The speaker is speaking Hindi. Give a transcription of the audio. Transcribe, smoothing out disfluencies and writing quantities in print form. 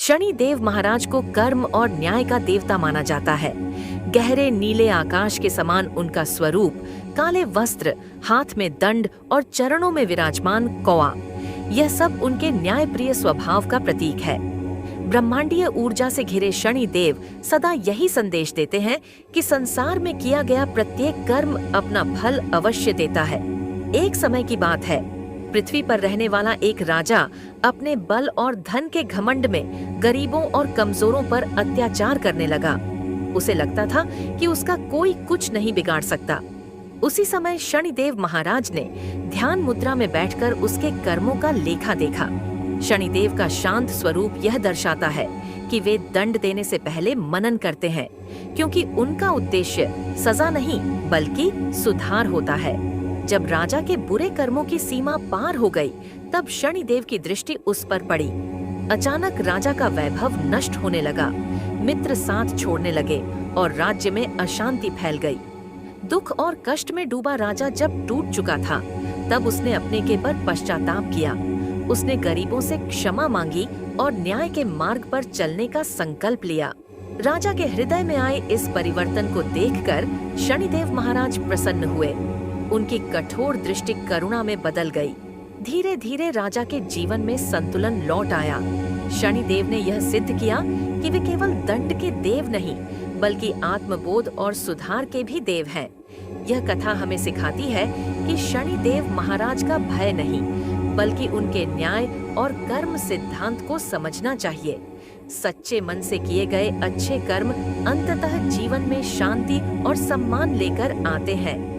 शनिदेव महाराज को कर्म और न्याय का देवता माना जाता है। गहरे नीले आकाश के समान उनका स्वरूप, काले वस्त्र, हाथ में दंड और चरणों में विराजमान कौआ, यह सब उनके न्यायप्रिय स्वभाव का प्रतीक है। ब्रह्मांडीय ऊर्जा से घिरे शनिदेव सदा यही संदेश देते हैं कि संसार में किया गया प्रत्येक कर्म अपना फल अवश्य देता है। एक समय की बात है, पृथ्वी पर रहने वाला एक राजा अपने बल और धन के घमंड में गरीबों और कमजोरों पर अत्याचार करने लगा। उसे लगता था कि उसका कोई कुछ नहीं बिगाड़ सकता। उसी समय शनिदेव महाराज ने ध्यान मुद्रा में बैठकर उसके कर्मों का लेखा देखा। शनिदेव का शांत स्वरूप यह दर्शाता है कि वे दंड देने से पहले मनन करते हैं, क्योंकि उनका उद्देश्य सजा नहीं बल्कि सुधार होता है। जब राजा के बुरे कर्मों की सीमा पार हो गई, तब शनिदेव की दृष्टि उस पर पड़ी। अचानक राजा का वैभव नष्ट होने लगा, मित्र साथ छोड़ने लगे और राज्य में अशांति फैल गई। दुख और कष्ट में डूबा राजा जब टूट चुका था, तब उसने अपने के पर पश्चाताप किया। उसने गरीबों से क्षमा मांगी और न्याय के मार्ग पर चलने का संकल्प लिया। राजा के हृदय में आए इस परिवर्तन को देखकर शनिदेव महाराज प्रसन्न हुए। उनकी कठोर दृष्टि करुणा में बदल गई। धीरे धीरे राजा के जीवन में संतुलन लौट आया। शनिदेव ने यह सिद्ध किया कि वे केवल दंड के देव नहीं, बल्कि आत्मबोध और सुधार के भी देव हैं। यह कथा हमें सिखाती है कि शनिदेव महाराज का भय नहीं, बल्कि उनके न्याय और कर्म सिद्धांत को समझना चाहिए। सच्चे मन से किए गए अच्छे कर्म अंततः जीवन में शांति और सम्मान लेकर आते हैं।